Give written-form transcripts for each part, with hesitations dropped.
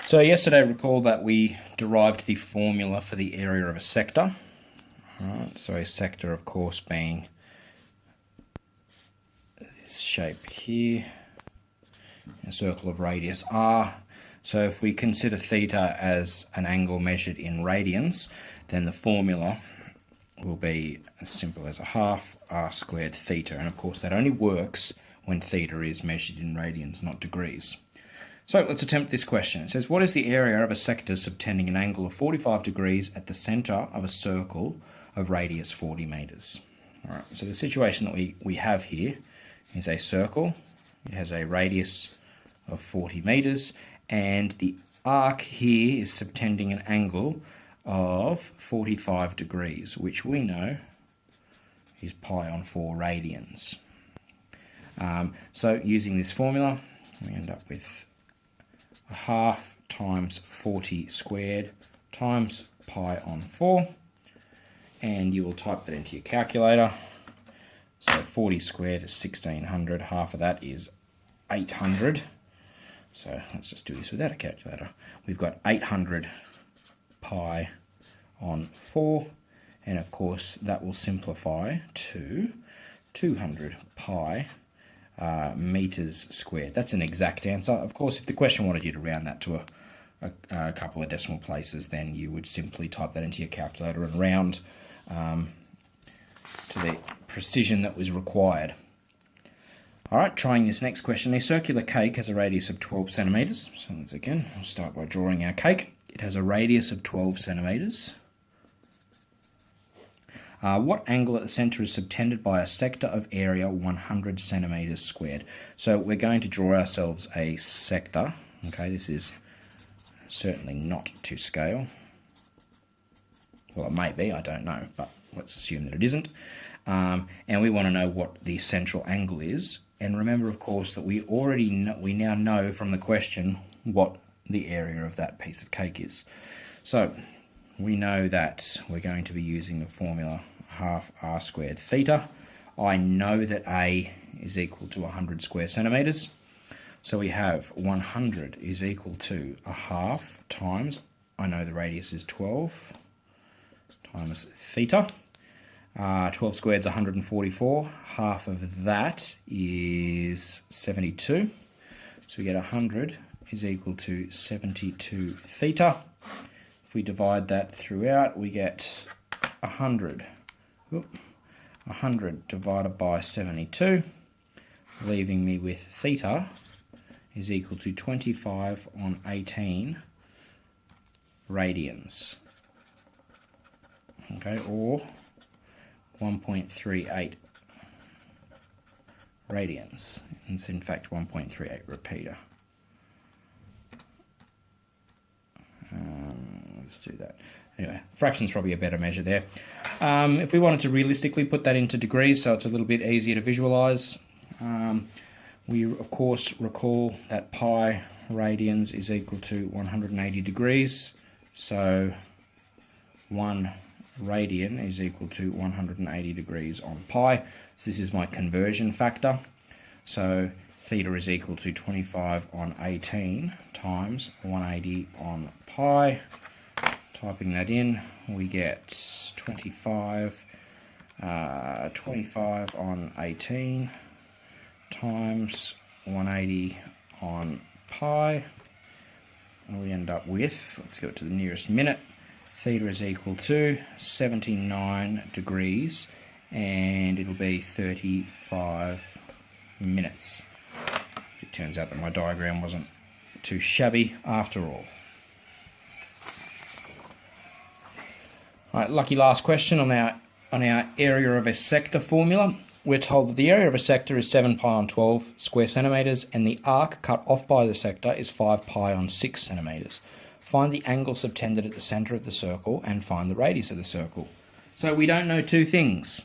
So yesterday, recall that we derived the formula for the area of a sector. Alright, so a sector, of course, being this shape here, a circle of radius r. So if we consider theta as an angle measured in radians, then the formula will be as simple as a half r squared theta. And of course, that only works when theta is measured in radians, not degrees. So let's attempt this question. It says, what is the area of a sector subtending an angle of 45 degrees at the centre of a circle of radius 40 metres? All right, so the situation that we have here is a circle. It has a radius of 40 metres, and the arc here is subtending an angle of 45 degrees, which we know is pi on 4 radians. So using this formula, we end up with a half times 40 squared times pi on 4, and you will type that into your calculator. So 40 squared is 1600, half of that is 800. So let's just do this without a calculator. We've got 800 pi on 4, and of course that will simplify to 200 pi meters squared. That's an exact answer. Of course, if the question wanted you to round that to a couple of decimal places, then you would simply type that into your calculator and round to the precision that was required. All right, trying this next question. A circular cake has a radius of 12 centimetres. So once again, we'll start by drawing our cake. It has a radius of 12 centimetres. What angle at the centre is subtended by a sector of area 100 centimetres squared? So we're going to draw ourselves a sector. Okay, this is certainly not to scale. Well, it may be, I don't know, but let's assume that it isn't. And we want to know what the central angle is. And remember, of course, that we now know from the question what the area of that piece of cake is. So we know that we're going to be using the formula half r squared theta. I know that a is equal to 100 square centimetres. So we have 100 is equal to a half times, I know the radius is 12, times theta. 12 squared is 144. Half of that is 72. So we get 100 is equal to 72 theta. If we divide that throughout, we get 100. 100 divided by 72, leaving me with theta is equal to 25 on 18 radians. Okay, or 1.38 radians. It's in fact 1.38 repeater. Let's do that. Anyway, fraction's probably a better measure there. If we wanted to realistically put that into degrees, so it's a little bit easier to visualize, we of course recall that pi radians is equal to 180 degrees. So 1 radian is equal to 180 degrees on pi. So this is my conversion factor. So theta is equal to 25 on 18 times 180 on pi. Typing that in, we get 25 on 18 times 180 on pi. And we end up with, let's go to the nearest minute, theta is equal to 79 degrees, and it'll be 35 minutes. It turns out that my diagram wasn't too shabby after all. All right, lucky last question on our area of a sector formula. We're told that the area of a sector is 7 pi on 12 square centimetres, and the arc cut off by the sector is 5 pi on 6 centimetres. Find the angle subtended at the centre of the circle and find the radius of the circle. So we don't know two things.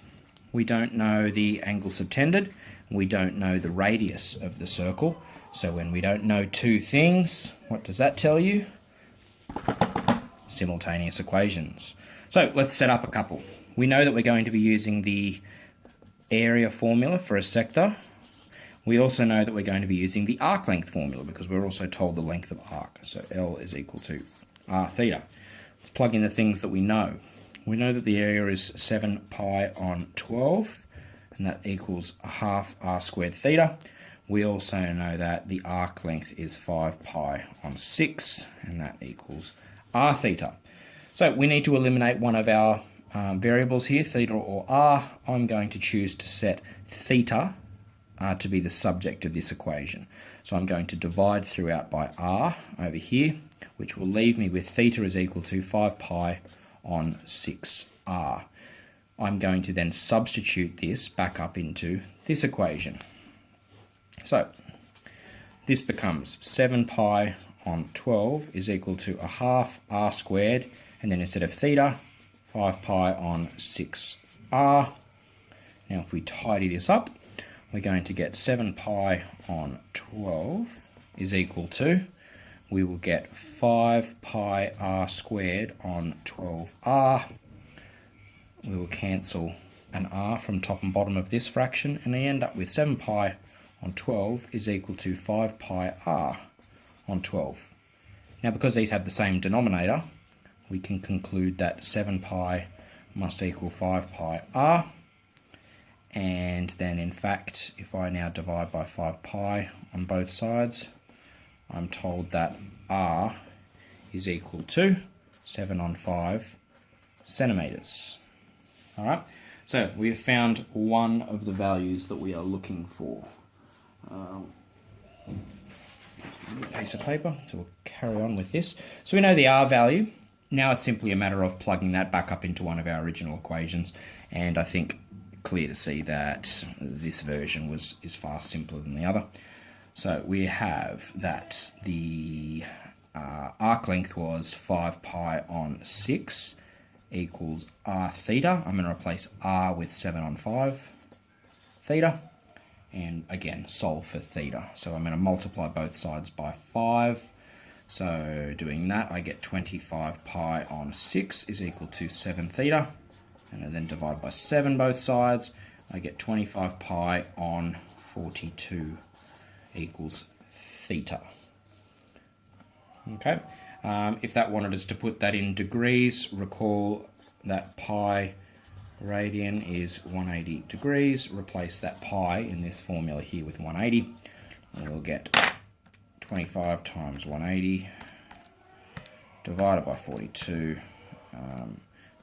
We don't know the angle subtended. We don't know the radius of the circle. So when we don't know two things, what does that tell you? Simultaneous equations. So let's set up a couple. We know that we're going to be using the area formula for a sector. We also know that we're going to be using the arc length formula because we're also told the length of arc. So L is equal to r theta. Let's plug in the things that we know. We know that the area is 7 pi on 12, and that equals a half r squared theta. We also know that the arc length is 5 pi on 6, and that equals r theta. So we need to eliminate one of our variables here, theta or r. I'm going to choose to set theta to be the subject of this equation. So I'm going to divide throughout by r over here, which will leave me with theta is equal to 5 pi on 6r. I'm going to then substitute this back up into this equation. So this becomes 7 pi on 12 is equal to a half r squared, and then instead of theta, 5 pi on 6r. Now if we tidy this up, we're going to get 7 pi on 12 is equal to, we will get 5 pi r squared on 12r. We will cancel an r from top and bottom of this fraction, and they end up with 7 pi on 12 is equal to 5 pi r on 12. Now because these have the same denominator, we can conclude that 7 pi must equal 5 pi r. And then in fact, if I now divide by 5 pi on both sides, I'm told that r is equal to 7 on 5 centimeters. All right, so we have found one of the values that we are looking for. A piece of paper, so we'll carry on with this. So we know the r value. Now it's simply a matter of plugging that back up into one of our original equations, and I think clear to see that this version is far simpler than the other. So we have that the arc length was 5 pi on 6 equals r theta. I'm going to replace r with 7 on 5 theta, and again solve for theta. So I'm going to multiply both sides by 5. So doing that, I get 25 pi on 6 is equal to 7 theta. And I then divide by 7 both sides. I get 25 pi on 42 equals theta. Okay. If that wanted us to put that in degrees, recall that pi radian is 180 degrees. Replace that pi in this formula here with 180. And we'll get 25 times 180 divided by 42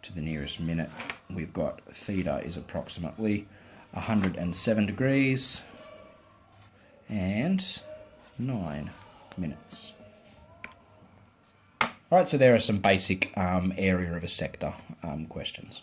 to the nearest minute. We've got theta is approximately 107 degrees and 9 minutes. All right, so there are some basic area of a sector questions.